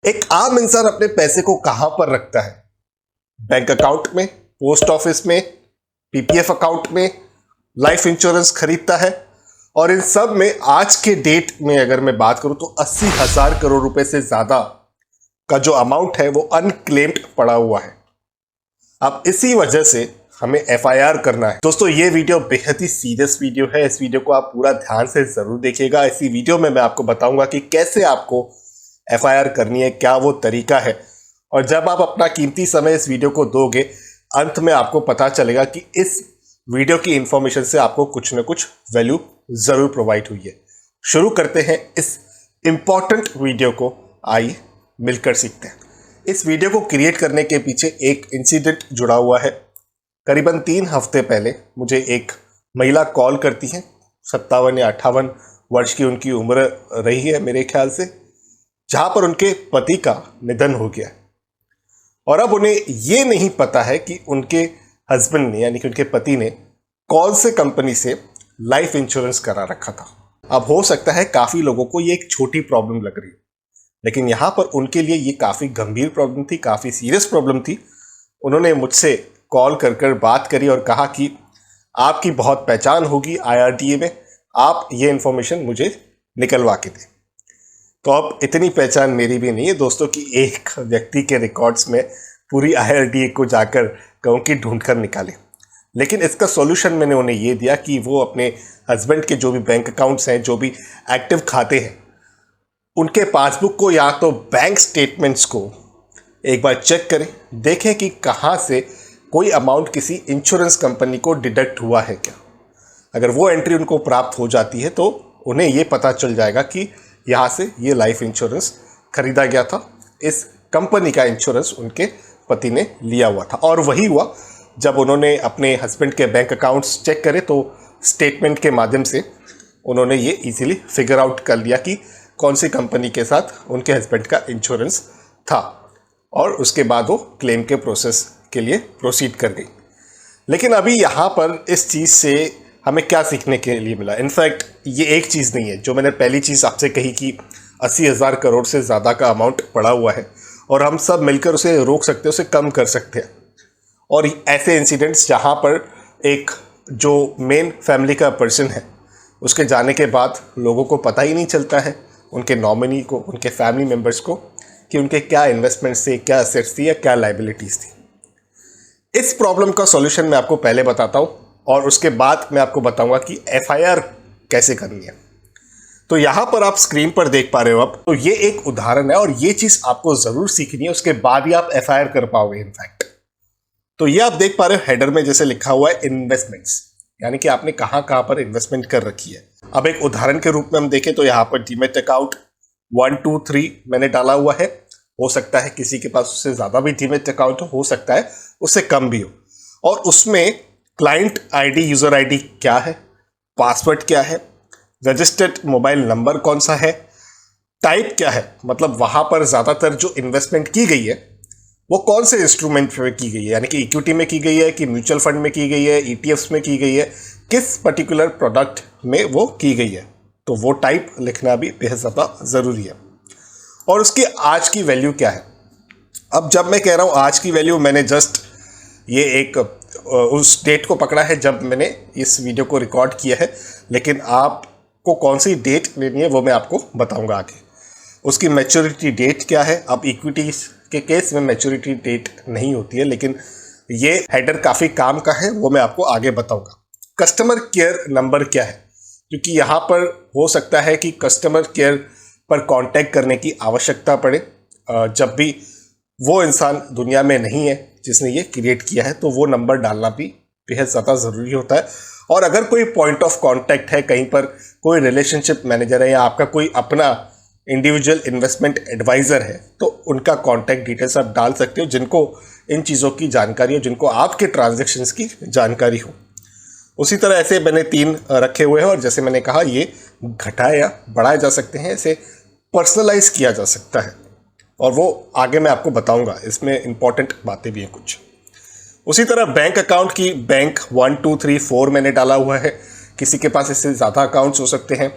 एक आम इंसान अपने पैसे को कहां पर रखता है? बैंक अकाउंट में, पोस्ट ऑफिस में, पीपीएफ अकाउंट में, लाइफ इंश्योरेंस खरीदता है। और इन सब में आज के डेट में अगर मैं बात करूं तो 80,000 करोड़ रुपए से ज्यादा का जो अमाउंट है वो अनक्लेम्ड पड़ा हुआ है। अब इसी वजह से हमें एफआईआर करना है। दोस्तों, ये वीडियो बेहद ही सीरियस वीडियो है। इस वीडियो को आप पूरा ध्यान से जरूर देखिएगा। इसी वीडियो में मैं आपको बताऊंगा कि कैसे आपको एफआईआर करनी है, क्या वो तरीका है। और जब आप अपना कीमती समय इस वीडियो को दोगे, अंत में आपको पता चलेगा कि इस वीडियो की इंफॉर्मेशन से आपको कुछ न कुछ वैल्यू जरूर प्रोवाइड हुई है। शुरू करते हैं इस इंपॉर्टेंट वीडियो को। आइए मिलकर सीखते हैं। इस वीडियो को क्रिएट करने के पीछे एक इंसिडेंट जुड़ा हुआ है। करीबन 3 हफ्ते पहले मुझे एक महिला कॉल करती है। 57 या 58 वर्ष की उनकी उम्र रही है मेरे ख्याल से, जहां पर उनके पति का निधन हो गया और अब उन्हें यह नहीं पता है कि उनके हस्बैंड ने यानी कि उनके पति ने कौन से कंपनी से लाइफ इंश्योरेंस करा रखा था। अब हो सकता है काफी लोगों को ये एक छोटी प्रॉब्लम लग रही है, लेकिन यहां पर उनके लिए ये काफी गंभीर प्रॉब्लम थी, काफी सीरियस प्रॉब्लम थी। उन्होंने मुझसे कॉल कर बात करी और कहा कि आपकी बहुत पहचान होगी आईआरडीए में, आप ये इंफॉर्मेशन मुझे निकलवा के दें। तो अब इतनी पहचान मेरी भी नहीं है दोस्तों कि एक व्यक्ति के रिकॉर्ड्स में पूरी आईआरडीए को जाकर कहूँ कि ढूंढ कर निकाले। लेकिन इसका सॉल्यूशन मैंने उन्हें ये दिया कि वो अपने हस्बैंड के जो भी बैंक अकाउंट्स हैं, जो भी एक्टिव खाते हैं, उनके पासबुक को या तो बैंक स्टेटमेंट्स को एक बार चेक करें, देखें कि कहाँ से कोई अमाउंट किसी इंश्योरेंस कंपनी को डिडक्ट हुआ है क्या। अगर वो एंट्री उनको प्राप्त हो जाती है तो उन्हें ये पता चल जाएगा कि यहाँ से ये लाइफ इंश्योरेंस खरीदा गया था, इस कंपनी का इंश्योरेंस उनके पति ने लिया हुआ था। और वही हुआ जब उन्होंने अपने हस्बैंड के बैंक अकाउंट्स चेक करे तो स्टेटमेंट के माध्यम से उन्होंने ये इजीली फिगर आउट कर लिया कि कौन सी कंपनी के साथ उनके हस्बैंड का इंश्योरेंस था, और उसके बाद वो क्लेम के प्रोसेस के लिए प्रोसीड कर गई। लेकिन अभी यहाँ पर इस चीज़ से हमें क्या सीखने के लिए मिला? इनफैक्ट ये एक चीज़ नहीं है जो मैंने पहली चीज़ आपसे कही कि 80,000 करोड़ से ज़्यादा का अमाउंट पड़ा हुआ है और हम सब मिलकर उसे रोक सकते हैं, उसे कम कर सकते हैं। और ऐसे इंसिडेंट्स जहाँ पर एक जो मेन फैमिली का पर्सन है उसके जाने के बाद लोगों को पता ही नहीं चलता है, उनके नॉमिनी को, उनके फैमिली मेम्बर्स को, कि उनके क्या इन्वेस्टमेंट्स थे, क्या असेट्स थी या क्या लाइबिलिटीज़ थी। इस प्रॉब्लम का सॉल्यूशन मैं आपको पहले बताता हूँ और उसके बाद मैं आपको बताऊंगा कि एफआईआर कैसे करनी है। तो यहां पर आप स्क्रीन पर देख पा रहे हो अब, तो ये एक उदाहरण है और ये चीज आपको जरूर सीखनी है, उसके बाद ही आप एफआईआर कर पाओगे इनफैक्ट। तो ये आप देख पा रहे हो हेडर में जैसे लिखा हुआ है इन्वेस्टमेंट्स, यानी कि आपने कहां कहां पर इन्वेस्टमेंट कर रखी है। अब एक उदाहरण के रूप में हम देखें तो यहाँ पर डीमैट अकाउंट 1 2 3 मैंने डाला हुआ है। हो सकता है किसी के पास उससे ज्यादा भी डीमैट अकाउंट हो सकता है उससे कम भी हो। और उसमें क्लाइंट आईडी, यूजर आईडी क्या है, पासवर्ड क्या है, रजिस्टर्ड मोबाइल नंबर कौन सा है, टाइप क्या है, मतलब वहां पर ज्यादातर जो इन्वेस्टमेंट की गई है वो कौन से इंस्ट्रूमेंट में की गई है, यानी कि इक्विटी में की गई है कि म्यूचुअल फंड में की गई है, ईटीएफ्स में की गई है, किस पर्टिकुलर प्रोडक्ट में वो की गई है। तो वो टाइप लिखना भी बेहद ज़्यादा ज़रूरी है। और उसकी आज की वैल्यू क्या है। अब जब मैं कह रहा हूँ आज की वैल्यू, मैंने जस्ट ये एक उस डेट को पकड़ा है जब मैंने इस वीडियो को रिकॉर्ड किया है, लेकिन आपको कौन सी डेट लेनी है वो मैं आपको बताऊंगा आगे। उसकी मैच्योरिटी डेट क्या है। अब इक्विटीज के केस में मैच्योरिटी डेट नहीं होती है, लेकिन ये हेडर काफ़ी काम का है, वो मैं आपको आगे बताऊंगा। कस्टमर केयर नंबर क्या है, क्योंकि यहाँ पर हो सकता है कि कस्टमर केयर पर कांटेक्ट करने की आवश्यकता पड़े जब भी वो इंसान दुनिया में नहीं है जिसने ये क्रिएट किया है, तो वो नंबर डालना भी बेहद ज़्यादा ज़रूरी होता है। और अगर कोई पॉइंट ऑफ कांटेक्ट है, कहीं पर कोई रिलेशनशिप मैनेजर है या आपका कोई अपना इंडिविजुअल इन्वेस्टमेंट एडवाइज़र है, तो उनका कांटेक्ट डिटेल्स आप डाल सकते हो, जिनको इन चीज़ों की जानकारी हो, जिनको आपके ट्रांजेक्शन्स की जानकारी हो। उसी तरह ऐसे मैंने 3 रखे हुए हैं और जैसे मैंने कहा ये घटाए या बढ़ाए जा सकते हैं, इसे पर्सनलाइज किया जा सकता है और वो आगे मैं आपको बताऊंगा, इसमें इंपॉर्टेंट बातें भी हैं कुछ। उसी तरह बैंक अकाउंट की बैंक 1 2 3 4 मैंने डाला हुआ है। किसी के पास इससे ज़्यादा अकाउंट्स हो सकते हैं,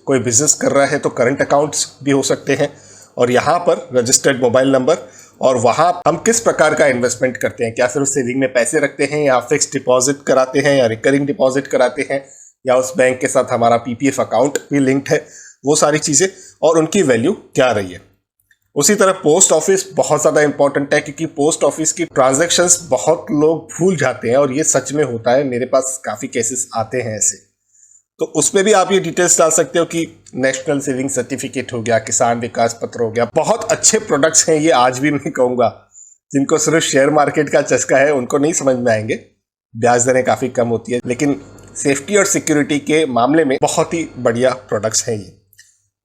कोई बिजनेस कर रहा है तो करंट अकाउंट्स भी हो सकते हैं। और यहाँ पर रजिस्टर्ड मोबाइल नंबर, और वहाँ हम किस प्रकार का इन्वेस्टमेंट करते हैं, क्या सिर्फ सेविंग में पैसे रखते हैं या फिक्स डिपॉजिट कराते हैं या रिकरिंग डिपॉजिट कराते हैं या उस बैंक के साथ हमारा पीपीएफ अकाउंट भी लिंक्ड है, वो सारी चीज़ें और उनकी वैल्यू क्या रही है। उसी तरह पोस्ट ऑफिस बहुत ज़्यादा इंपॉर्टेंट है, क्योंकि पोस्ट ऑफिस की ट्रांजैक्शंस बहुत लोग भूल जाते हैं और ये सच में होता है, मेरे पास काफ़ी केसेस आते हैं ऐसे। तो उसमें भी आप ये डिटेल्स डाल सकते हो कि नेशनल सेविंग सर्टिफिकेट हो गया, किसान विकास पत्र हो गया। बहुत अच्छे प्रोडक्ट्स हैं ये, आज भी मैं कहूँगा जिनको सिर्फ शेयर मार्केट का चस्का है उनको नहीं समझ में आएंगे, ब्याज दरें काफ़ी कम होती है, लेकिन सेफ्टी और सिक्योरिटी के मामले में बहुत ही बढ़िया प्रोडक्ट्स हैं ये।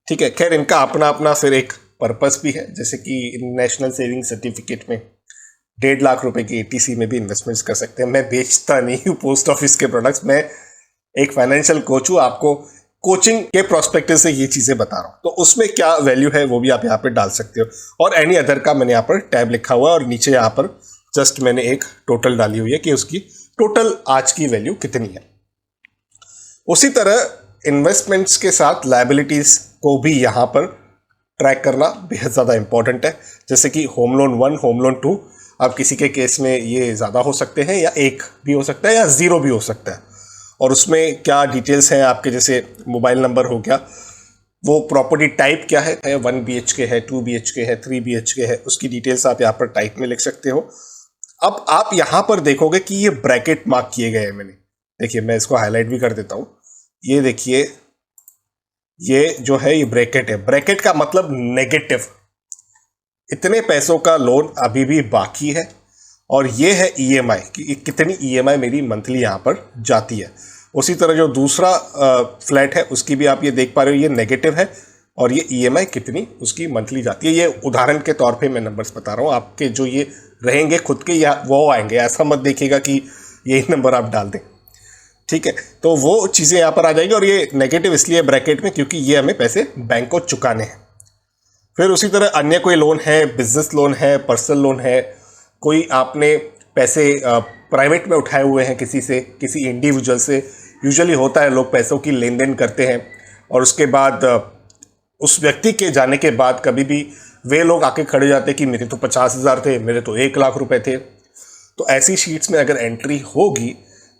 ठीक है, खैर इनका अपना अपना फिर एक पर्पस भी है, जैसे कि नेशनल सेविंग सर्टिफिकेट में 1.5 लाख रुपए की एटीसी में भी इन्वेस्टमेंट्स कर सकते हैं। मैं बेचता नहीं हूँ पोस्ट ऑफिस के प्रोडक्ट्स, मैं एक फाइनेंशियल कोच हूँ, आपको कोचिंग के प्रोस्पेक्टिव से ये चीज़ें बता रहा हूँ। तो उसमें क्या वैल्यू है वो भी आप यहाँ पर डाल सकते हो, और एनी अदर का मैंने यहाँ पर टैब लिखा हुआ है और नीचे यहाँ पर जस्ट मैंने एक टोटल डाली हुई है कि उसकी टोटल आज की वैल्यू कितनी है। उसी तरह इन्वेस्टमेंट्स के साथ लायबिलिटीज़ को भी यहाँ पर ट्रैक करना बेहद ज़्यादा इंपॉर्टेंट है, जैसे कि होम लोन 1, होम लोन 2, अब किसी के केस में ये ज़्यादा हो सकते हैं या 1 भी हो सकता है या 0 भी हो सकता है, और उसमें क्या डिटेल्स हैं आपके, जैसे मोबाइल नंबर हो गया, वो प्रॉपर्टी टाइप क्या है, 1 BHK है, 2 BHK है, 3 BHK है, उसकी डिटेल्स आप यहाँ पर टाइप में लिख सकते हो। अब आप यहाँ पर देखोगे कि ये ब्रैकेट मार्क किए गए हैं मैंने, देखिए मैं इसको हाईलाइट भी कर देता हूँ, ये देखिए ये जो है ये ब्रैकेट है, ब्रैकेट का मतलब नेगेटिव, इतने पैसों का लोन अभी भी बाकी है, और ये है ईएमआई कि कितनी ईएमआई मेरी मंथली यहाँ पर जाती है। उसी तरह जो दूसरा फ्लैट है उसकी भी आप ये देख पा रहे हो, ये नेगेटिव है और ये ईएमआई कितनी उसकी मंथली जाती है। ये उदाहरण के तौर पे मैं नंबर्स बता रहा हूँ, आपके जो ये रहेंगे खुद के या वो आएंगे, ऐसा मत देखिएगा कि यही नंबर आप डाल दें, ठीक है। तो वो चीज़ें यहाँ पर आ जाएगी, और ये नेगेटिव इसलिए ब्रैकेट में क्योंकि ये हमें पैसे बैंक को चुकाने हैं। फिर उसी तरह अन्य कोई लोन है, बिजनेस लोन है, पर्सनल लोन है, कोई आपने पैसे प्राइवेट में उठाए हुए हैं किसी से, किसी इंडिविजुअल से, यूजुअली होता है लोग पैसों की लेन देन करते हैं और उसके बाद उस व्यक्ति के जाने के बाद कभी भी वे लोग आके खड़े जाते कि मेरे तो 50,000 थे, मेरे तो 1 लाख रुपए थे। तो ऐसी शीट्स में अगर एंट्री होगी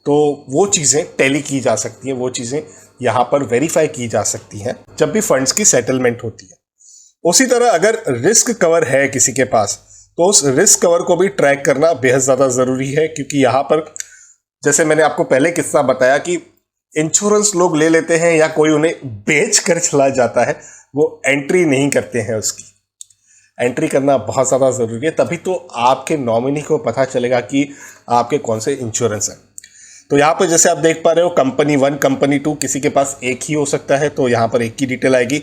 तो वो चीज़ें टैली की जा सकती हैं, वो चीज़ें यहाँ पर वेरीफाई की जा सकती हैं जब भी फंड्स की सेटलमेंट होती है। उसी तरह अगर रिस्क कवर है किसी के पास तो उस रिस्क कवर को भी ट्रैक करना बेहद ज़्यादा ज़रूरी है, क्योंकि यहाँ पर जैसे मैंने आपको पहले किस्सा बताया कि इंश्योरेंस लोग ले लेते हैं या कोई उन्हें बेच कर चला जाता है, वो एंट्री नहीं करते हैं। उसकी एंट्री करना बहुत ज़्यादा ज़रूरी है, तभी तो आपके नॉमिनी को पता चलेगा कि आपके कौन से इंश्योरेंस हैं। तो यहाँ पर जैसे आप देख पा रहे हो कंपनी 1, कंपनी 2 किसी के पास एक ही हो सकता है, तो यहाँ पर एक की डिटेल आएगी।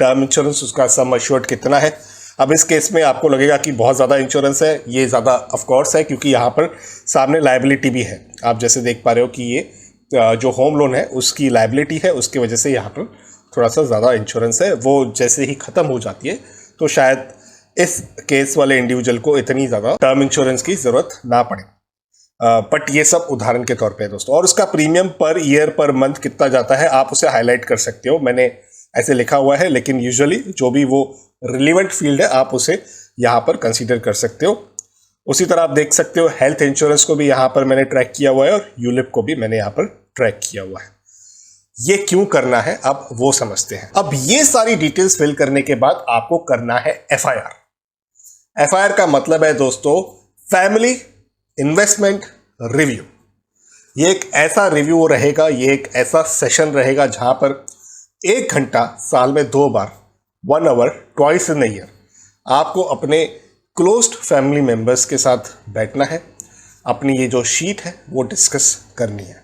टर्म इंश्योरेंस उसका सम अश्योर्ड कितना है। अब इस केस में आपको लगेगा कि बहुत ज़्यादा इंश्योरेंस है, ये ज़्यादा ऑफकोर्स है क्योंकि यहाँ पर सामने लायबिलिटी भी है। आप जैसे देख पा रहे हो कि ये जो होम लोन है उसकी लायबिलिटी है, उसकी वजह से यहाँ पर थोड़ा सा ज़्यादा इंश्योरेंस है। वो जैसे ही ख़त्म हो जाती है तो शायद इस केस वाले इंडिविजुअल को इतनी ज़्यादा टर्म इंश्योरेंस की ज़रूरत ना पड़े, बट ये सब उदाहरण के तौर पे है दोस्तों। और उसका premium per year per month कितना जाता है आप उसे हाईलाइट कर सकते हो, मैंने ऐसे लिखा हुआ है, लेकिन यूजुअली जो भी वो रिलेवेंट फील्ड है आप उसे यहाँ पर कंसीडर कर सकते हो। उसी तरह आप देख सकते हो हेल्थ इंश्योरेंस को भी यहाँ पर मैंने ट्रैक किया हुआ है और यूलिप को भी मैंने यहाँ पर ट्रैक किया हुआ है। ये क्यों करना है अब वो समझते हैं। अब ये सारी डिटेल्स फिल करने के बाद आपको करना है एफआईआर। एफआईआर का मतलब है दोस्तों फैमिली इन्वेस्टमेंट रिव्यू। ये एक ऐसा रिव्यू रहेगा, ये एक ऐसा सेशन रहेगा जहां पर 1 घंटा साल में 2 बार 1 आवर ट्वाइस इन ईयर आपको अपने क्लोज्ड फैमिली मेंबर्स के साथ बैठना है, अपनी ये जो शीट है वो डिस्कस करनी है।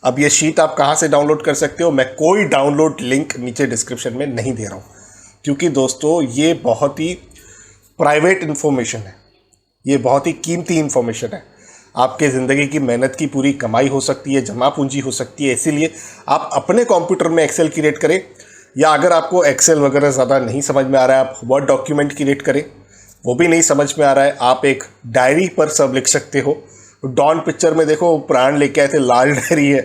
अब ये शीट आप कहाँ से डाउनलोड कर सकते हो, मैं कोई डाउनलोड लिंक नीचे डिस्क्रिप्शन में नहीं दे रहा हूँ, क्योंकि दोस्तों ये बहुत ही प्राइवेट इन्फॉर्मेशन है, ये बहुत ही कीमती इन्फॉर्मेशन है। आपके ज़िंदगी की मेहनत की पूरी कमाई हो सकती है, जमा पूंजी हो सकती है। इसीलिए आप अपने कंप्यूटर में एक्सेल क्रिएट करें, या अगर आपको एक्सेल वगैरह ज़्यादा नहीं समझ में आ रहा है आप वर्ड डॉक्यूमेंट क्रिएट करें, वो भी नहीं समझ में आ रहा है आप एक डायरी पर सब लिख सकते हो। डॉन पिक्चर में देखो प्राण लेके आए थे, लाल डायरी है,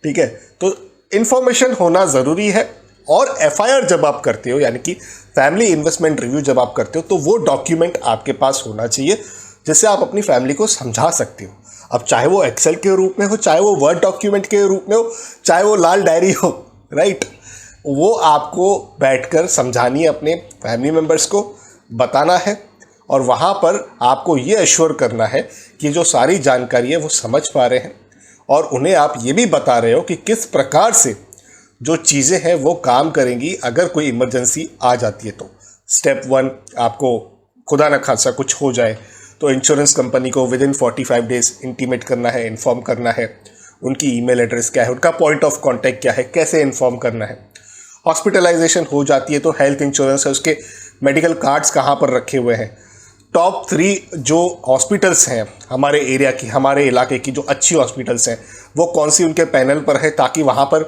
ठीक है। तो इन्फॉर्मेशन होना ज़रूरी है, और एफआईआर जब आप करते हो, यानी कि फैमिली इन्वेस्टमेंट रिव्यू जब आप करते हो, तो वो डॉक्यूमेंट आपके पास होना चाहिए जिससे आप अपनी फैमिली को समझा सकते हो। अब चाहे वो एक्सेल के रूप में हो, चाहे वो वर्ड डॉक्यूमेंट के रूप में हो, चाहे वो लाल डायरी हो, राइट, वो आपको बैठकर समझानी है, अपने फैमिली मेम्बर्स को बताना है और वहाँ पर आपको ये एश्योर करना है कि जो सारी जानकारी है वो समझ पा रहे हैं और उन्हें आप ये भी बता रहे हो कि किस प्रकार से जो चीज़ें हैं वो काम करेंगी अगर कोई इमरजेंसी आ जाती है। तो स्टेप 1, आपको खुदा न खासा कुछ हो जाए तो इंश्योरेंस कंपनी को विदिन 45 डेज इंटीमेट करना है, इन्फॉर्म करना है। उनकी ईमेल एड्रेस क्या है, उनका पॉइंट ऑफ कांटेक्ट क्या है, कैसे इन्फॉर्म करना है। हॉस्पिटलाइजेशन हो जाती है तो हेल्थ इंश्योरेंस है, उसके मेडिकल कार्ड्स कहाँ पर रखे हुए हैं। टॉप 3 जो हॉस्पिटल्स हैं हमारे एरिया की, हमारे इलाके की जो अच्छी हॉस्पिटल्स हैं, वो कौन सी उनके पैनल पर है, ताकि वहाँ पर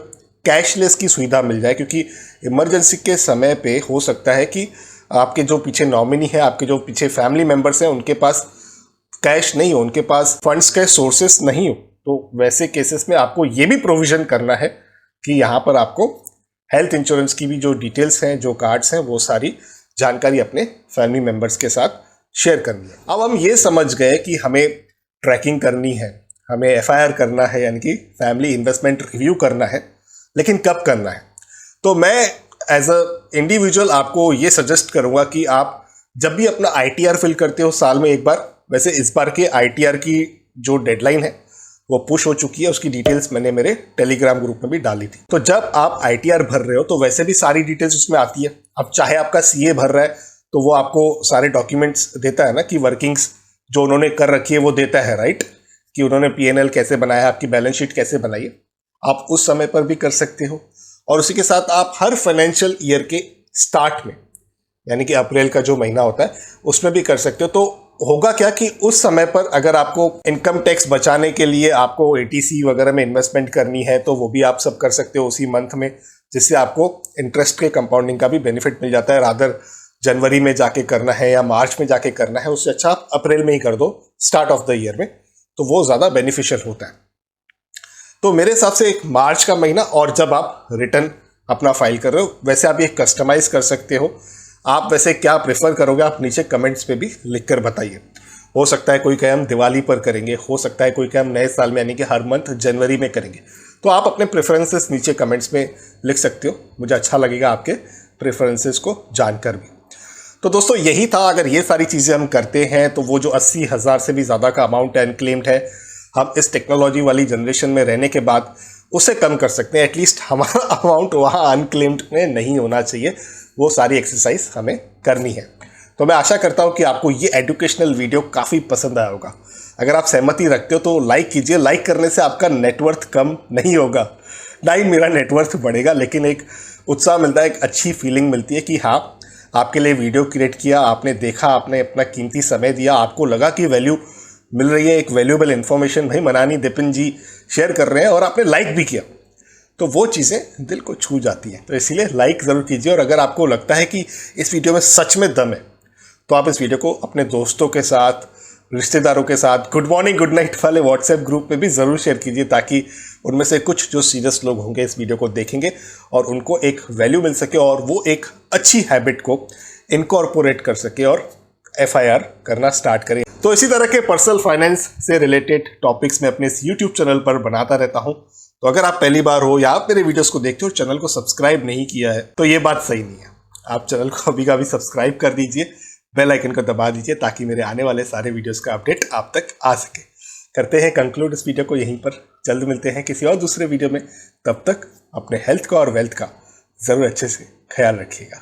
कैशलेस की सुविधा मिल जाए। क्योंकि इमरजेंसी के समय पे हो सकता है कि आपके जो पीछे नॉमिनी है, आपके जो पीछे फैमिली मेम्बर्स हैं, उनके पास कैश नहीं हो, उनके पास फंड्स के सोर्सेस नहीं हो। तो वैसे केसेस में आपको ये भी प्रोविज़न करना है कि यहाँ पर आपको हेल्थ इंश्योरेंस की भी जो डिटेल्स हैं, जो कार्ड्स हैं, वो सारी जानकारी अपने फैमिली मेम्बर्स के साथ शेयर करनी है। अब हम ये समझ गए कि हमें ट्रैकिंग करनी है, हमें एफआईआर करना है, यानी कि फैमिली इन्वेस्टमेंट रिव्यू करना है, लेकिन कब करना है। तो मैं एज अ इंडिविजुअल आपको ये सजेस्ट करूंगा कि आप जब भी अपना आईटीआर फिल करते हो साल में एक बार, वैसे इस बार के आईटीआर की जो डेडलाइन है वो पुश हो चुकी है, उसकी डिटेल्स मैंने मेरे टेलीग्राम ग्रुप में भी डाली थी। तो जब आप आईटीआर भर रहे हो तो वैसे भी सारी डिटेल्स उसमें आती है। अब चाहे आपका सीए भर रहा है तो वो आपको सारे डॉक्यूमेंट्स देता है ना, कि वर्किंग्स जो उन्होंने कर रखी है वो देता है, राइट, कि उन्होंने पीएनएल कैसे बनाया, आपकी बैलेंस शीट कैसे बनाई है, आप उस समय पर भी कर सकते हो। और उसी के साथ आप हर फाइनेंशियल ईयर के स्टार्ट में, यानी कि अप्रैल का जो महीना होता है, उसमें भी कर सकते हो। तो होगा क्या कि उस समय पर अगर आपको इनकम टैक्स बचाने के लिए आपको एटीसी वगैरह में इन्वेस्टमेंट करनी है तो वो भी आप सब कर सकते हो उसी मंथ में, जिससे आपको इंटरेस्ट के कंपाउंडिंग का भी बेनिफिट मिल जाता है। रादर जनवरी में जाके करना है या मार्च में जाके करना है, उससे अच्छा आप अप्रैल में ही कर दो, स्टार्ट ऑफ द ईयर में, तो वो ज़्यादा बेनिफिशियल होता है। तो मेरे हिसाब से एक मार्च का महीना, और जब आप रिटर्न अपना फाइल कर रहे हो, वैसे आप ये कस्टमाइज कर सकते हो। आप वैसे क्या प्रेफर करोगे, आप नीचे कमेंट्स पे भी लिखकर बताइए। हो सकता है कोई कहे हम दिवाली पर करेंगे, हो सकता है कोई कहे हम नए साल में, यानी कि हर मंथ जनवरी में करेंगे। तो आप अपने प्रेफरेंसेस नीचे कमेंट्स में लिख सकते हो, मुझे अच्छा लगेगा आपके प्रेफरेंसेस को जानकर भी। तो दोस्तों यही था। अगर ये सारी चीज़ें हम करते हैं तो वो जो 80,000 से भी ज़्यादा का अमाउंट अनक्लेम्ड है, हम इस टेक्नोलॉजी वाली जनरेशन में रहने के बाद उसे कम कर सकते हैं। एटलीस्ट हमारा अमाउंट वहाँ अनक्लेम्ड में नहीं होना चाहिए। वो सारी एक्सरसाइज हमें करनी है। तो मैं आशा करता हूँ कि आपको ये एजुकेशनल वीडियो काफ़ी पसंद आया होगा। अगर आप सहमति रखते हो तो लाइक कीजिए। लाइक करने से आपका नेटवर्थ कम नहीं होगा, ना ही मेरा नेटवर्थ बढ़ेगा, लेकिन एक उत्साह मिलता है, एक अच्छी फीलिंग मिलती है कि हाँ, आपके लिए वीडियो क्रिएट किया, आपने देखा, आपने अपना कीमती समय दिया, आपको लगा कि वैल्यू मिल रही है, एक वैल्यूएबल इन्फॉर्मेशन भाई मनानी दिपिन जी शेयर कर रहे हैं और आपने लाइक भी किया, तो वो चीज़ें दिल को छू जाती हैं। तो इसीलिए लाइक ज़रूर कीजिए। और अगर आपको लगता है कि इस वीडियो में सच में दम है तो आप इस वीडियो को अपने दोस्तों के साथ, रिश्तेदारों के साथ गुड मॉर्निंग गुड नाइट वाले व्हाट्सएप ग्रुप में भी ज़रूर शेयर कीजिए, ताकि उनमें से कुछ जो सीरियस लोग होंगे इस वीडियो को देखेंगे और उनको एक वैल्यू मिल सके और वो एक अच्छी हैबिट को इनकॉर्पोरेट कर सके और एफआईआर करना स्टार्ट करें। तो इसी तरह के पर्सनल फाइनेंस से रिलेटेड टॉपिक्स मैं अपने इस यूट्यूब चैनल पर बनाता रहता हूं। तो अगर आप पहली बार हो या आप मेरे वीडियोस को देखते हो और चैनल को सब्सक्राइब नहीं किया है तो ये बात सही नहीं है। आप चैनल को अभी का भी सब्सक्राइब कर दीजिए, बेल आइकन को दबा दीजिए, ताकि मेरे आने वाले सारे वीडियोस का अपडेट आप तक आ सके। करते हैं कंक्लूड इस वीडियो को यहीं पर। जल्द मिलते हैं किसी और दूसरे वीडियो में। तब तक अपने हेल्थ का और वेल्थ का ज़रूर अच्छे से ख्याल रखिएगा।